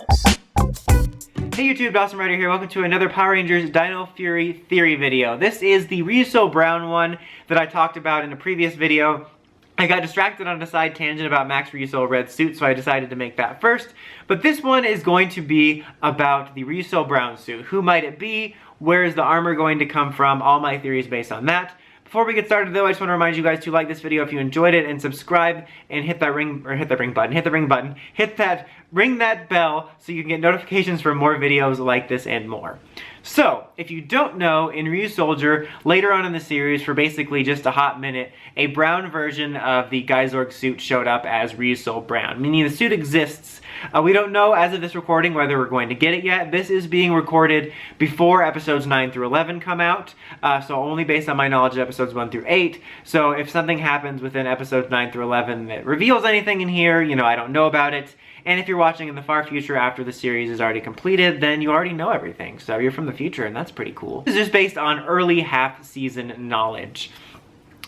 Hey YouTube, Dawson Rider here. Welcome to another Power Rangers Dino Fury Theory video. This is the Ryusoul Brown one that I talked about in a previous video. I got distracted on a side tangent about Max Ryusoul Red suit, so I decided to make that first. But this one is going to be about the Ryusoul Brown suit. Who might it be? Where is the armor going to come from? All my theories based on that. Before we get started though, I just want to remind you guys to like this video if you enjoyed it and subscribe and hit that ring that bell so you can get notifications for more videos like this and more. So, if you don't know, in Ryusoulger, later on in the series, for basically just a hot minute, a brown version of the Geysorg suit showed up as Ryusoul Brown, meaning the suit exists. We don't know, as of this recording, whether we're going to get it yet. This is being recorded before episodes 9 through 11 come out, so only based on my knowledge of episodes 1 through 8. So if something happens within episodes 9 through 11 that reveals anything in here, you know, I don't know about it. And if you're watching in the far future after the series is already completed, then you already know everything. So you're from the future, and that's pretty cool. This is just based on early half-season knowledge.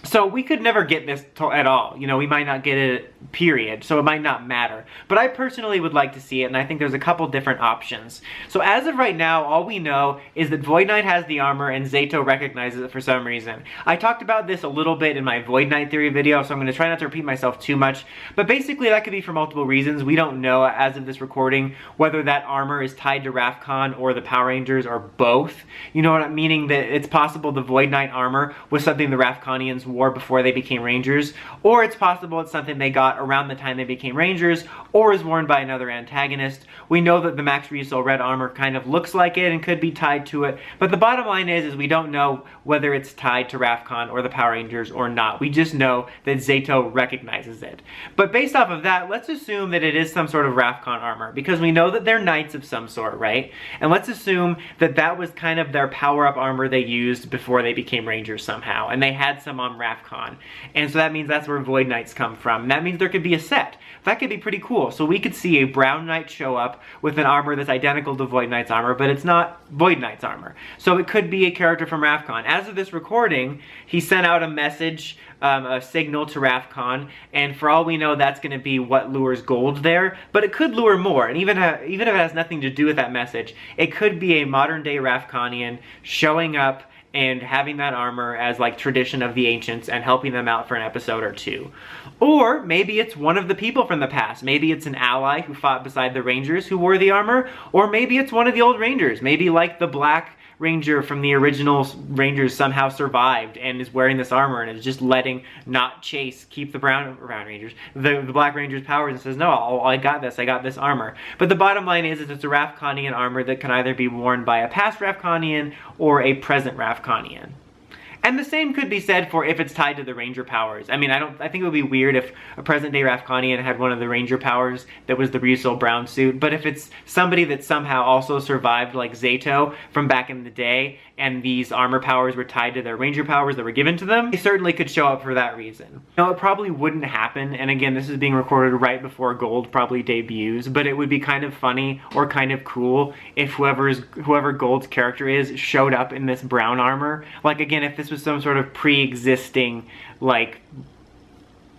So we could never get this at all. You know, we might not get it, period. So it might not matter. But I personally would like to see it, and I think there's a couple different options. So as of right now, all we know is that Void Knight has the armor and Zato recognizes it for some reason. I talked about this a little bit in my Void Knight theory video, so I'm going to try not to repeat myself too much. But basically, that could be for multiple reasons. We don't know, as of this recording, whether that armor is tied to Rafcon or the Power Rangers or both. You know what I'm meaning? That it's possible the Void Knight armor was something the Rafconians wore before they became Rangers, or it's possible it's something they got around the time they became Rangers, or is worn by another antagonist. We know that the Max Ryusoul Red armor kind of looks like it and could be tied to it, but the bottom line is we don't know whether it's tied to Rafcon or the Power Rangers or not. We just know that Zato recognizes it. But based off of that, let's assume that it is some sort of Rafcon armor, because we know that they're knights of some sort, right? And let's assume that that was kind of their power-up armor they used before they became Rangers somehow, and they had some on Rafcon. And so that means that's where Void Knights come from. And that means there could be a set. That could be pretty cool. So we could see a Brown Knight show up with an armor that's identical to Void Knight's armor, but it's not Void Knight's armor. So it could be a character from Rafcon. As of this recording, he sent out a message, a signal to Rafcon, and for all we know, that's going to be what lures Gold there. But it could lure more, and even if it has nothing to do with that message, it could be a modern-day Rafconian showing up and having that armor as like tradition of the ancients and helping them out for an episode or two. Or maybe it's one of the people from the past. Maybe it's an ally who fought beside the Rangers who wore the armor, or maybe it's one of the old Rangers. Maybe like the Black Ranger from the original Rangers somehow survived and is wearing this armor and is just letting not Chase keep the Brown Rangers, the Black Ranger's powers, and says, no, I got this armor. But the bottom line is it's a Rafconian armor that can either be worn by a past Rafconian or a present Rafconian. And the same could be said for if it's tied to the Ranger powers. I mean, I think it would be weird if a present-day Rafconian had one of the Ranger powers that was the Ryusoul Brown suit, but if it's somebody that somehow also survived, like Zato from back in the day, and these armor powers were tied to their Ranger powers that were given to them, they certainly could show up for that reason. No, it probably wouldn't happen, and again, this is being recorded right before Gold probably debuts, but it would be kind of funny or kind of cool if whoever Gold's character is showed up in this brown armor. Like, again, if this was some sort of pre-existing, like,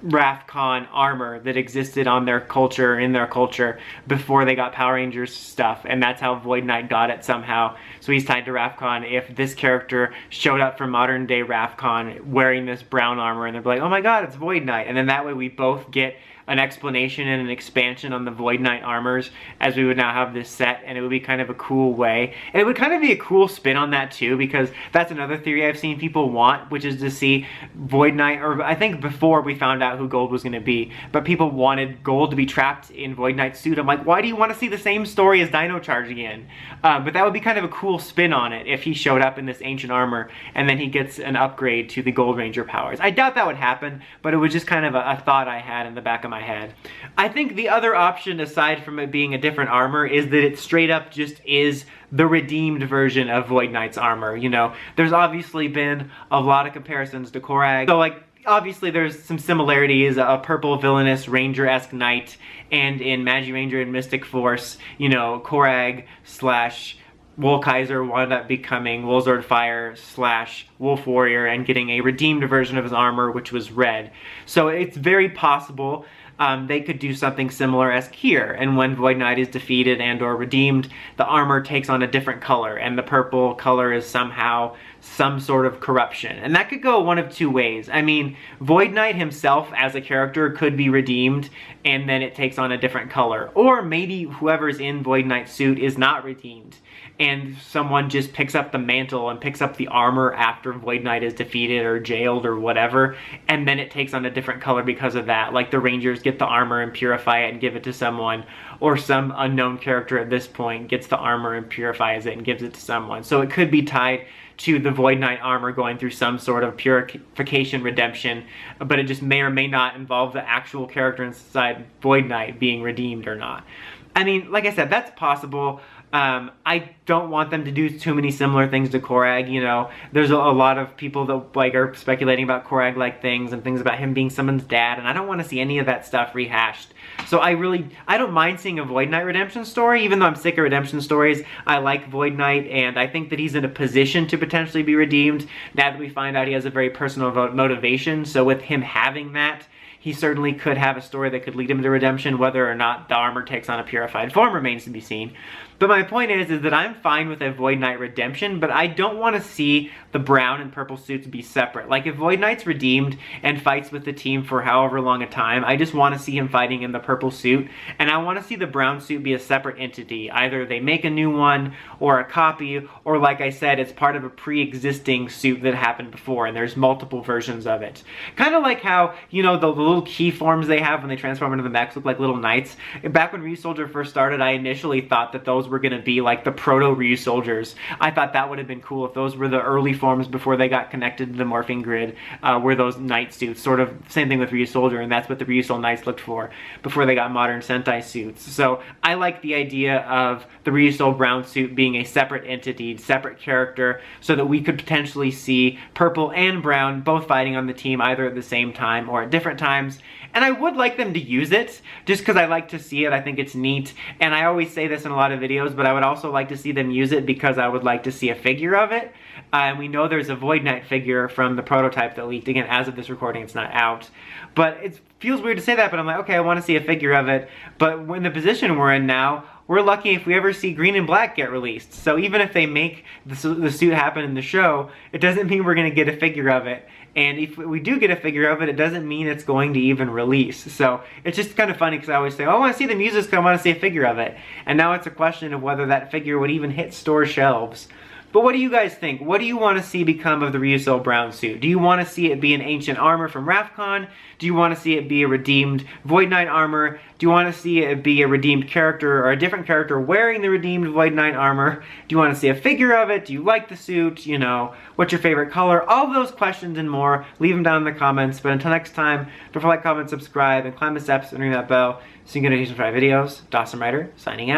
Rafcon armor that existed on their culture, in their culture, before they got Power Rangers stuff, and that's how Void Knight got it somehow. So he's tied to Rafcon. If this character showed up from modern day Rafcon wearing this brown armor, and they're like, oh my god, it's Void Knight, and then that way we both get an explanation and an expansion on the Void Knight armors, as we would now have this set, and it would be kind of a cool way. And it would kind of be a cool spin on that too, because that's another theory I've seen people want, which is to see Void Knight, or I think before we found out who Gold was going to be, but people wanted Gold to be trapped in Void Knight's suit. I'm like, why do you want to see the same story as Dino charging in? But that would be kind of a cool spin on it if he showed up in this ancient armor, and then he gets an upgrade to the Gold Ranger powers. I doubt that would happen, but it was just kind of a thought I had in the back of my head. I think the other option, aside from it being a different armor, is that it straight up just is the redeemed version of Void Knight's armor. You know, there's obviously been a lot of comparisons to Korag. So, like, obviously there's some similarities, a purple villainous ranger-esque knight, and in Magiranger and Mystic Force, you know, Korag slash Wolkaiser wound up becoming Wolzord Fire slash Wolf Warrior and getting a redeemed version of his armor, which was red. So it's very possible they could do something similar as here. And when Void Knight is defeated and or redeemed, the armor takes on a different color, and the purple color is somehow some sort of corruption. And that could go one of two ways. I mean, Void Knight himself as a character could be redeemed, and then it takes on a different color. Or maybe whoever's in Void Knight's suit is not redeemed, and someone just picks up the mantle and picks up the armor after Void Knight is defeated or jailed or whatever, and then it takes on a different color because of that. Like the Rangers get the armor and purify it and give it to someone, or some unknown character at this point gets the armor and purifies it and gives it to someone. So it could be tied to the Void Knight armor going through some sort of purification redemption, but it just may or may not involve the actual character inside Void Knight being redeemed or not. I mean, like I said, that's possible. I don't want them to do too many similar things to Korag, you know. There's a lot of people that like are speculating about Korag-like things and things about him being someone's dad, and I don't want to see any of that stuff rehashed. So I don't mind seeing a Void Knight redemption story, even though I'm sick of redemption stories. I like Void Knight, and I think that he's in a position to potentially be redeemed now that we find out he has a very personal motivation. So with him having that, he certainly could have a story that could lead him to redemption. Whether or not the armor takes on a purified form remains to be seen. But my point is that I'm fine with a Void Knight redemption, but I don't want to see the brown and purple suits be separate. Like if Void Knight's redeemed and fights with the team for however long a time, I just want to see him fighting in the purple suit, and I want to see the brown suit be a separate entity. Either they make a new one, or a copy, or like I said, it's part of a pre-existing suit that happened before, and there's multiple versions of it. Kind of like how, you know, the little key forms they have when they transform into the mechs look like little knights. Back when Ryusoulger first started, I initially thought that those were going to be like the proto Ryusoulgers. I thought that would have been cool if those were the early forms before they got connected to the morphing grid, were those knight suits. Sort of same thing with Ryusoulger, and that's what the Ryusoul Knights looked for before they got modern Sentai suits. So I like the idea of the Ryusoul Brown suit being a separate entity, separate character, so that we could potentially see purple and brown both fighting on the team either at the same time or at different times. And I would like them to use it, just because I like to see it. I think it's neat. And I always say this in a lot of videos, but I would also like to see them use it because I would like to see a figure of it. And we know there's a Void Knight figure from the prototype that leaked. Again, as of this recording, it's not out. But it feels weird to say that, but I'm like, okay, I want to see a figure of it. But in the position we're in now, we're lucky if we ever see Green and Black get released. So even if they make the suit happen in the show, it doesn't mean we're going to get a figure of it. And if we do get a figure of it, it doesn't mean it's going to even release. So it's just kind of funny because I always say, oh, I want to see them use this because I want to see a figure of it. And now it's a question of whether that figure would even hit store shelves. But what do you guys think? What do you want to see become of the Ryusoul Brown suit? Do you want to see it be an ancient armor from Rafcon? Do you want to see it be a redeemed Void Knight armor? Do you want to see it be a redeemed character or a different character wearing the redeemed Void Knight armor? Do you want to see a figure of it? Do you like the suit? You know, what's your favorite color? All those questions and more, leave them down in the comments. But until next time, don't forget to like, comment, subscribe, and climb the steps and ring that bell so you can get notifications for my videos. Dawson Ryder, signing out.